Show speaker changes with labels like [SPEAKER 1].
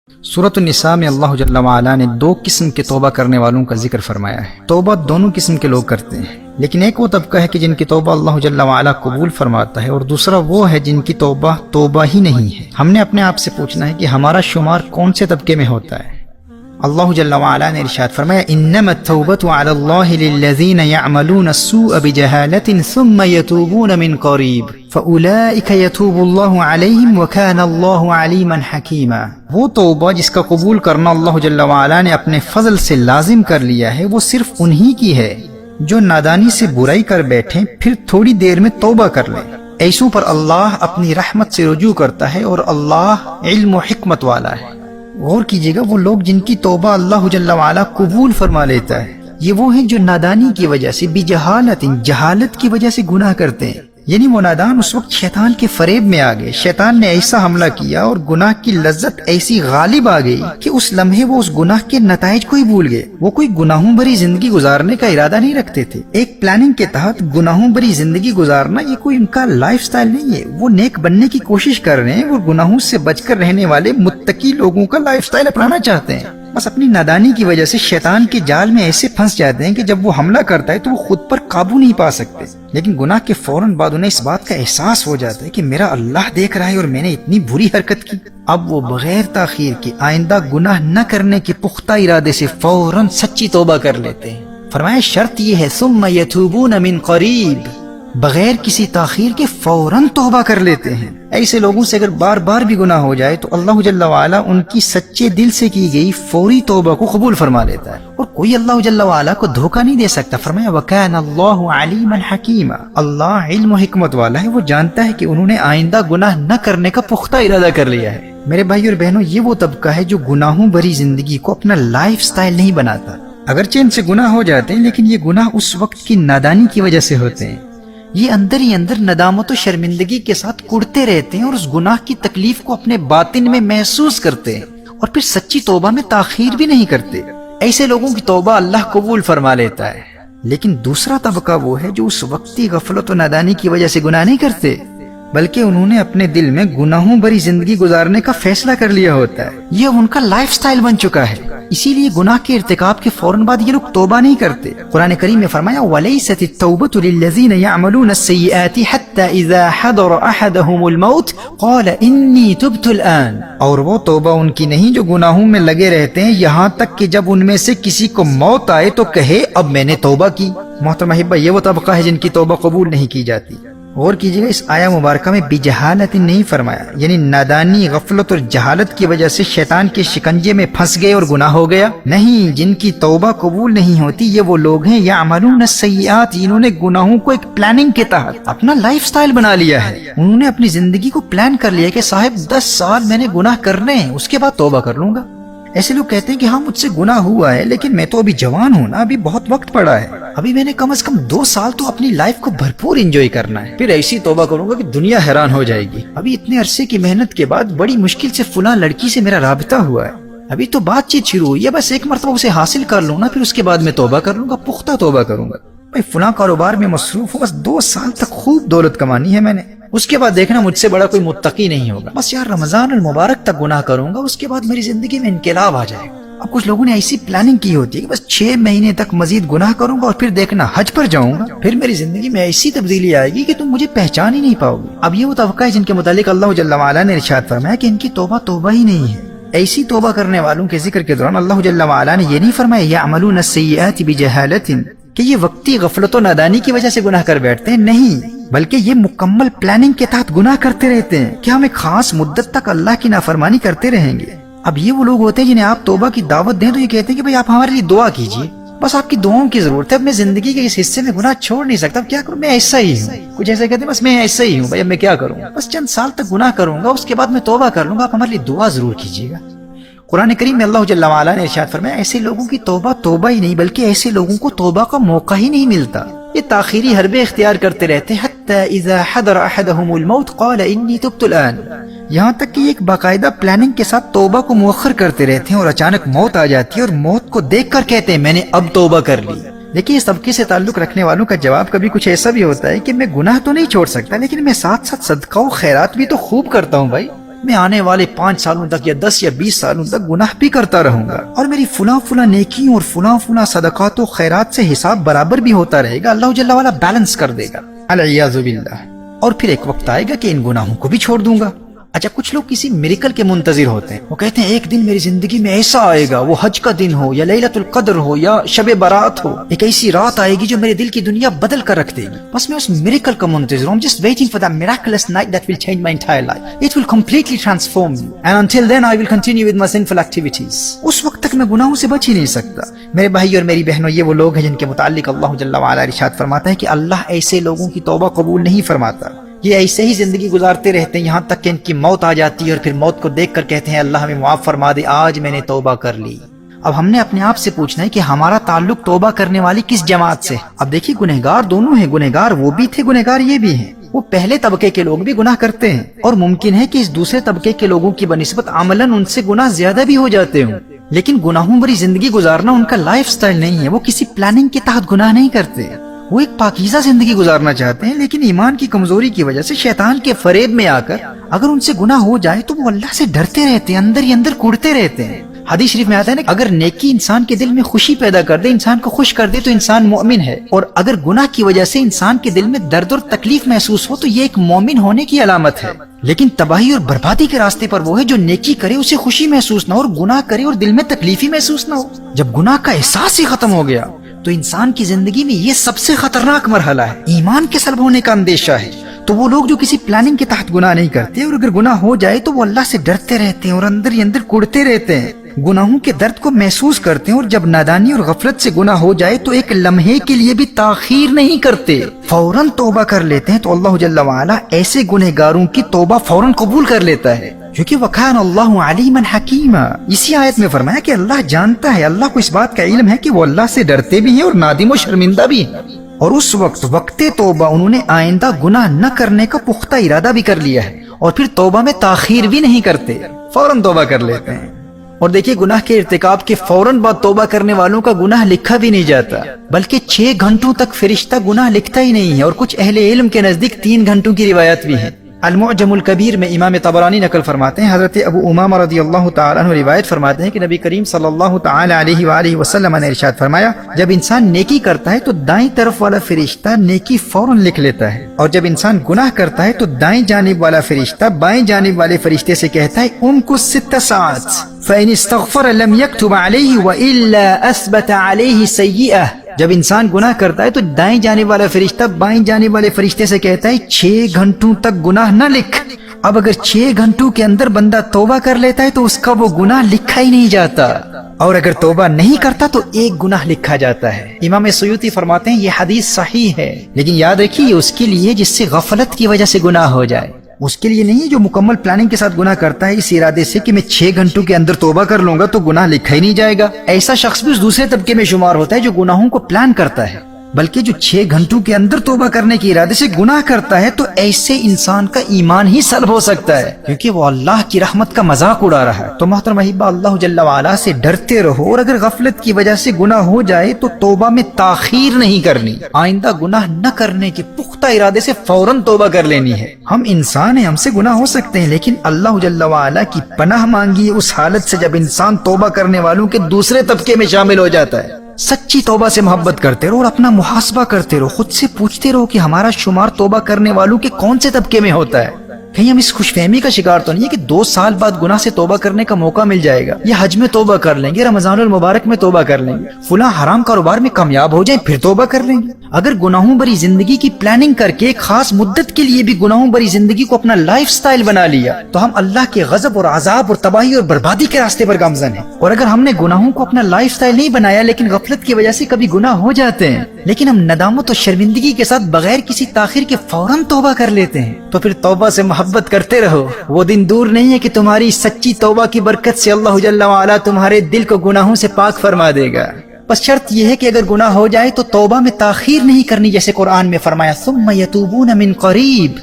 [SPEAKER 1] سورۃ النساء میں اللہ جل وعلا نے دو قسم کے توبہ کرنے والوں کا ذکر فرمایا ہے۔ توبہ دونوں قسم کے لوگ کرتے ہیں، لیکن ایک وہ طبقہ ہے کہ جن کی توبہ اللہ جل وعلا قبول فرماتا ہے، اور دوسرا وہ ہے جن کی توبہ ہی نہیں ہے۔ ہم نے اپنے آپ سے پوچھنا ہے کہ ہمارا شمار کون سے طبقے میں ہوتا ہے۔ اللہ جل وعلا نے ارشاد فرمایا انما التوبۃ علی اللہ للذین یعملون السوء بجہالۃ ثم یتوبون من قریب فاولئک یتوب اللہ علیہم وکان اللہ علیما حکیما۔ وہ توبہ جس کا قبول کرنا اللہ جل وعلا نے اپنے فضل سے لازم کر لیا ہے، وہ صرف انہی کی ہے جو نادانی سے برائی کر بیٹھیں پھر تھوڑی دیر میں توبہ کر لیں۔ ایسوں پر اللہ اپنی رحمت سے رجوع کرتا ہے، اور اللہ علم و حکمت والا ہے۔ غور کیجئے گا، وہ لوگ جن کی توبہ اللہ جل وعلا قبول فرما لیتا ہے، یہ وہ ہیں جو نادانی کی وجہ سے جہالت کی وجہ سے گناہ کرتے ہیں۔ یعنی وہ نادان اس وقت شیطان کے فریب میں آ گئے، شیطان نے ایسا حملہ کیا اور گناہ کی لذت ایسی غالب آ گئی کہ اس لمحے وہ اس گناہ کے نتائج کو ہی بھول گئے۔ وہ کوئی گناہوں بھری زندگی گزارنے کا ارادہ نہیں رکھتے تھے۔ ایک پلاننگ کے تحت گناہوں بھری زندگی گزارنا یہ کوئی ان کا لائف سٹائل نہیں ہے۔ وہ نیک بننے کی کوشش کر رہے ہیں، وہ گناہوں سے بچ کر رہنے والے متقی لوگوں کا لائف سٹائل اپنانا چاہتے ہیں۔ بس اپنی نادانی کی وجہ سے شیطان کے جال میں ایسے پھنس جاتے ہیں کہ جب وہ حملہ کرتا ہے تو وہ خود پر قابو نہیں پا سکتے، لیکن گناہ کے فوراً بعد انہیں اس بات کا احساس ہو جاتا ہے کہ میرا اللہ دیکھ رہا ہے اور میں نے اتنی بری حرکت کی۔ اب وہ بغیر تاخیر کے آئندہ گناہ نہ کرنے کے پختہ ارادے سے فوراً سچی توبہ کر لیتے ہیں۔ فرمایا شرط یہ ہے ثم یتوبون من قریب، بغیر کسی تاخیر کے فوراً توبہ کر لیتے ہیں۔ ایسے لوگوں سے اگر بار بار بھی گناہ ہو جائے تو اللہ جل وعلا ان کی سچے دل سے کی گئی فوری توبہ کو قبول فرما لیتا ہے، اور کوئی اللہ جل وعلا کو دھوکہ نہیں دے سکتا۔ فرمایا وَكَانَ اللَّهُ عَلِيمًا حَكِيمًا، اللہ علم و حکمت والا ہے، وہ جانتا ہے کہ انہوں نے آئندہ گناہ نہ کرنے کا پختہ ارادہ کر لیا ہے۔ میرے بھائی اور بہنوں، یہ وہ طبقہ ہے جو گناہوں بھری زندگی کو اپنا لائف سٹائل نہیں بناتا۔ اگرچہ ان سے گناہ ہو جاتے ہیں، لیکن یہ گناہ اس وقت کی نادانی کی وجہ سے ہوتے ہیں۔ یہ اندر ہی اندر ندامت و شرمندگی کے ساتھ کڑتے رہتے ہیں، اور اس گناہ کی تکلیف کو اپنے باطن میں محسوس کرتے ہیں، اور پھر سچی توبہ میں تاخیر بھی نہیں کرتے۔ ایسے لوگوں کی توبہ اللہ قبول فرما لیتا ہے۔ لیکن دوسرا طبقہ وہ ہے جو اس وقتی غفلت و نادانی کی وجہ سے گناہ نہیں کرتے، بلکہ انہوں نے اپنے دل میں گناہوں بھری زندگی گزارنے کا فیصلہ کر لیا ہوتا ہے، یہ ان کا لائف سٹائل بن چکا ہے۔ اسی لیے گناہ کے ارتکاب کے فوراً بعد یہ لوگ توبہ نہیں کرتے۔ قرآن کریم میں فرمایا وَلَيْسَتِ التَّوْبَةُ لِلَّذِينَ يَعْمَلُونَ السَّيِّئَاتِ حَتَّى إِذَا حَضَرَ أَحَدَهُمُ الْمَوْتُ قَالَ إِنِّي تُبْتُ الْآنَ، اور وہ توبہ ان کی نہیں جو گناہوں میں لگے رہتے ہیں یہاں تک کہ جب ان میں سے کسی کو موت آئے تو کہے اب میں نے توبہ کی۔ محترم احبہ، یہ وہ طبقہ ہے جن کی توبہ قبول نہیں کی جاتی۔ غور کیجیے گا، اس آیہ مبارکہ میں بجہالت نہیں فرمایا، یعنی نادانی، غفلت اور جہالت کی وجہ سے شیطان کے شکنجے میں پھنس گئے اور گناہ ہو گیا۔ نہیں، جن کی توبہ قبول نہیں ہوتی یہ وہ لوگ ہیں یعملون السیئات، جنہوں نے گناہوں کو ایک پلاننگ کے تحت اپنا لائف سٹائل بنا لیا ہے۔ انہوں نے اپنی زندگی کو پلان کر لیا کہ صاحب 10 سال میں نے گناہ کرنے ہیں، اس کے بعد توبہ کر لوں گا۔ ایسے لوگ کہتے ہیں کہ ہاں مجھ سے گناہ ہوا ہے، لیکن میں تو ابھی جوان ہوں نا، ابھی بہت وقت پڑا ہے، ابھی میں نے کم از کم 2 سال تو اپنی لائف کو بھرپور انجوائے کرنا ہے، پھر ایسی توبہ کروں گا کہ دنیا حیران ہو جائے گی۔ ابھی اتنے عرصے کی محنت کے بعد بڑی مشکل سے فلاں لڑکی سے میرا رابطہ ہوا ہے، ابھی تو بات چیت شروع ہوئی ہے، بس ایک مرتبہ اسے حاصل کر لوں نا، پھر اس کے بعد میں توبہ کر لوں گا، پختہ توبہ کروں گا۔ بھائی فلاں کاروبار میں مصروف ہوں، بس 2 سال تک خوب دولت کمانی ہے میں نے، اس کے بعد دیکھنا مجھ سے بڑا کوئی متقی نہیں ہوگا، بس یار رمضان المبارک تک گناہ کروں گا، اس کے بعد میری زندگی میں انقلاب آ جائے گا۔ اب کچھ لوگوں نے ایسی پلاننگ کی ہوتی ہے کہ بس 6 مہینے تک مزید گناہ کروں گا اور پھر دیکھنا حج پر جاؤں گا، پھر میری زندگی میں ایسی تبدیلی آئے گی کہ تم مجھے پہچان ہی نہیں پاؤ گے۔ اب یہ وہ طبقہ ہے جن کے متعلق اللہ جل وعلا نے ارشاد فرمایا کہ ان کی توبہ ہی نہیں ہے۔ ایسی توبہ کرنے والوں کے ذکر کے دوران اللہ جل وعلا نے یہ نہیں فرمایا یعملون السیئات بجہالۃ کہ یہ وقتی غفلت و نادانی کی وجہ سے گناہ کر بیٹھتے ہیں، نہیں، بلکہ یہ مکمل پلاننگ کے تحت گناہ کرتے رہتے ہیں کہ ہم ایک خاص مدت تک اللہ کی نافرمانی کرتے رہیں گے۔ اب یہ وہ لوگ ہوتے ہیں جنہیں آپ توبہ کی دعوت دیں تو یہ کہتے ہیں کہ بھئی آپ ہمارے لیے دعا کیجیے، بس آپ کی دعاؤں کی ضرورت ہے، اب میں زندگی کے اس حصے میں گناہ چھوڑ نہیں سکتا، اب کیا کروں، میں ایسا ہی ہوں۔ کچھ ایسے کہتے ہیں بس میں ایسا ہی ہوں بھائی، اب میں کیا کروں، بس چند سال تک گناہ کروں گا، اس کے بعد میں توبہ کر لوں گا، آپ ہمارے لیے دعا ضرور کیجیے گا۔ قرآن کریم میں اللہ جل وعلا نے ارشاد فرمایا ایسے لوگوں کی توبہ ہی نہیں، بلکہ ایسے لوگوں کو توبہ کا موقع ہی نہیں ملتا، یہ تاخیری حربے اختیار کرتے رہتے ہیں۔ حتی اذا حضر احدهم الموت قال انی تبت الان، یہاں تک کہ یہ ایک باقاعدہ پلاننگ کے ساتھ توبہ کو مؤخر کرتے رہتے ہیں، اور اچانک موت آ جاتی ہے اور موت کو دیکھ کر کہتے ہیں میں نے اب توبہ کر لی۔ دیکھیے اس طبقے سے تعلق رکھنے والوں کا جواب کبھی کچھ ایسا بھی ہوتا ہے کہ میں گناہ تو نہیں چھوڑ سکتا، لیکن میں ساتھ ساتھ صدقہ و خیرات بھی تو خوب کرتا ہوں بھائی، میں آنے والے 5 سالوں تک یا 10 یا 20 سالوں تک گناہ بھی کرتا رہوں گا اور میری فلاں نیکیوں اور فلاں صدقات و خیرات سے حساب برابر بھی ہوتا رہے گا، اللہ جل وعلا بیلنس کر دے گا، العیاذ باللہ۔ اور پھر ایک وقت آئے گا کہ ان گناہوں کو بھی چھوڑ دوں گا۔ اچھا، کچھ لوگ کسی میریکل کے منتظر ہوتے ہیں، وہ کہتے ہیں ایک دن میری زندگی میں ایسا آئے گا، وہ حج کا دن ہو یا لیلۃ القدر ہو یا شب برات ہو، ایک ایسی رات آئے گی جو میرے دل کی دنیا بدل کر رکھ دے گی، بس میں اس میریکل کا منتظر ہوں، just waiting for that miraculous night that will change my entire life. It will completely transform me and until then I will continue with my sinful activities. اس وقت تک میں گناہوں سے بچ ہی نہیں سکتا۔ میرے بھائی اور میری بہنوں، یہ وہ لوگ ہیں جن کے متعلق اللہ جل وعلا ارشاد فرماتا ہے کہ اللہ ایسے لوگوں کی توبہ قبول نہیں فرماتا، یہ ایسے ہی زندگی گزارتے رہتے ہیں یہاں تک کہ ان کی موت آ جاتی ہے اور پھر موت کو دیکھ کر کہتے ہیں اللہ ہمیں معاف فرما دے، آج میں نے توبہ کر لی۔ اب ہم نے اپنے آپ سے پوچھنا ہے کہ ہمارا تعلق توبہ کرنے والی کس جماعت سے؟ اب دیکھیے، گنہگار دونوں ہیں، گنہگار وہ بھی تھے، گنہگار یہ بھی ہیں۔ وہ پہلے طبقے کے لوگ بھی گناہ کرتے ہیں اور ممکن ہے کہ اس دوسرے طبقے کے لوگوں کی بنسبت عملاً ان سے گناہ زیادہ بھی ہو جاتے ہوں، لیکن گناہوں بھری زندگی گزارنا ان کا لائف سٹائل نہیں ہے، وہ کسی پلاننگ کے تحت گناہ نہیں کرتے، وہ ایک پاکیزہ زندگی گزارنا چاہتے ہیں، لیکن ایمان کی کمزوری کی وجہ سے شیطان کے فریب میں آ کر اگر ان سے گناہ ہو جائے تو وہ اللہ سے ڈرتے رہتے ہیں، اندر ہی اندر کوڑتے رہتے ہیں۔ حدیث شریف میں آتا ہے نا، اگر نیکی انسان کے دل میں خوشی پیدا کر دے، انسان کو خوش کر دے تو انسان مومن ہے، اور اگر گناہ کی وجہ سے انسان کے دل میں درد اور تکلیف محسوس ہو تو یہ ایک مومن ہونے کی علامت ہے۔ لیکن تباہی اور بربادی کے راستے پر وہ ہے جو نیکی کرے اسے خوشی محسوس نہ ہو، اور گناہ کرے اور دل میں تکلیف ہی محسوس نہ ہو۔ جب گناہ کا احساس ہی ختم ہو گیا تو انسان کی زندگی میں یہ سب سے خطرناک مرحلہ ہے، ایمان کے سلب ہونے کا اندیشہ ہے۔ تو وہ لوگ جو کسی پلاننگ کے تحت گناہ نہیں کرتے اور اگر گناہ ہو جائے تو وہ اللہ سے ڈرتے رہتے ہیں اور اندر ہی اندر کوڑتے رہتے ہیں، گناہوں کے درد کو محسوس کرتے ہیں، اور جب نادانی اور غفلت سے گناہ ہو جائے تو ایک لمحے کے لیے بھی تاخیر نہیں کرتے، فوراً توبہ کر لیتے ہیں۔ تو اللہ جل وعلا ایسے گنہگاروں کی توبہ فوراً قبول کر لیتا ہے، کیونکہ وَكَانَ اللَّهُ عَلِيمًا حَكِيمًا۔ اسی آیت میں فرمایا کہ اللہ جانتا ہے، اللہ کو اس بات کا علم ہے کہ وہ اللہ سے ڈرتے بھی ہیں اور نادم و شرمندہ بھی ہیں، اور اس وقت توبہ انہوں نے آئندہ گناہ نہ کرنے کا پختہ ارادہ بھی کر لیا ہے، اور پھر توبہ میں تاخیر بھی نہیں کرتے، فوراً توبہ کر لیتے ہیں۔ اور دیکھیے، گناہ کے ارتکاب کے فوراً بعد توبہ کرنے والوں کا گناہ لکھا بھی نہیں جاتا، بلکہ 6 گھنٹوں تک فرشتہ گناہ لکھتا ہی نہیں ہے، اور کچھ اہل علم کے نزدیک 3 گھنٹوں کی روایت بھی ہے۔ المعجم الکبیر میں امام طبرانی نقل فرماتے ہیں، حضرت ابو امامہ رضی اللہ تعالیٰ عنہ روایت فرماتے ہیں کہ نبی کریم صلی اللہ تعالیٰ علیہ وآلہ وسلم نے ارشاد فرمایا، جب انسان نیکی کرتا ہے تو دائیں طرف والا فرشتہ نیکی فوراً لکھ لیتا ہے، اور جب انسان گناہ کرتا ہے تو دائیں جانب والا فرشتہ بائیں جانب والے فرشتے سے کہتا ہے امکث 6 ساعات فإن استغفر لم يكتب عليه وإلا أثبت عليه سيئة۔ جب انسان گناہ کرتا ہے تو دائیں جانب والا فرشتہ بائیں جانب والے فرشتے سے کہتا ہے 6 گھنٹوں تک گناہ نہ لکھ۔ اب اگر 6 گھنٹوں کے اندر بندہ توبہ کر لیتا ہے تو اس کا وہ گناہ لکھا ہی نہیں جاتا، اور اگر توبہ نہیں کرتا تو 1 گناہ لکھا جاتا ہے۔ امام سیوطی فرماتے ہیں یہ حدیث صحیح ہے، لیکن یاد رکھیے یہ اس کے لیے جس سے غفلت کی وجہ سے گناہ ہو جائے، اس کے لیے نہیں جو مکمل پلاننگ کے ساتھ گناہ کرتا ہے اس ارادے سے کہ میں 6 گھنٹوں کے اندر توبہ کر لوں گا تو گناہ لکھا ہی نہیں جائے گا۔ ایسا شخص بھی اس دوسرے طبقے میں شمار ہوتا ہے جو گناہوں کو پلان کرتا ہے، بلکہ جو 6 گھنٹوں کے اندر توبہ کرنے کے ارادے سے گناہ کرتا ہے تو ایسے انسان کا ایمان ہی سلب ہو سکتا ہے، کیونکہ وہ اللہ کی رحمت کا مذاق اڑا رہا ہے۔ تو محترم احبہ، اللہ جل وعلا سے ڈرتے رہو، اور اگر غفلت کی وجہ سے گناہ ہو جائے تو توبہ میں تاخیر نہیں کرنی، آئندہ گناہ نہ کرنے کے پختہ ارادے سے فوراً توبہ کر لینی ہے۔ ہم انسان ہیں، ہم سے گناہ ہو سکتے ہیں، لیکن اللہ جل وعلا کی پناہ مانگی اس حالت سے جب انسان توبہ کرنے والوں کے دوسرے طبقے میں شامل ہو جاتا ہے۔ سچی توبہ سے محبت کرتے رہو اور اپنا محاسبہ کرتے رہو، خود سے پوچھتے رہو کہ ہمارا شمار توبہ کرنے والوں کے کون سے طبقے میں ہوتا ہے۔ کہیں ہم اس خوش فہمی کا شکار تو نہیں ہے کہ 2 سال بعد گناہ سے توبہ کرنے کا موقع مل جائے گا، یا حج میں توبہ کر لیں گے، رمضان المبارک میں توبہ کر لیں گے، فلاں حرام کاروبار میں کامیاب ہو جائیں پھر توبہ کر لیں گے۔ اگر گناہوں بری زندگی کی پلاننگ کر کے ایک خاص مدت کے لیے بھی گناہوں بری زندگی کو اپنا لائف سٹائل بنا لیا تو ہم اللہ کے غضب اور عذاب اور تباہی اور بربادی کے راستے پر گامزن ہیں۔ اور اگر ہم نے گناہوں کو اپنا لائف سٹائل نہیں بنایا لیکن غفلت کی وجہ سے کبھی گناہ ہو جاتے ہیں، لیکن ہم ندامت اور شرمندگی کے ساتھ بغیر کسی تاخیر کے فوراً توبہ کر لیتے ہیں، تو پھر توبہ سے محبت کرتے رہو۔ وہ دن دور نہیں ہے کہ تمہاری سچی توبہ کی برکت سے اللہ جل وعلا تمہارے دل کو گناہوں سے پاک فرما دے گا۔ بس شرط یہ ہے کہ اگر گناہ ہو جائے تو توبہ میں تاخیر نہیں کرنی، جیسے قرآن میں فرمایا ثم یتوبون من قریب،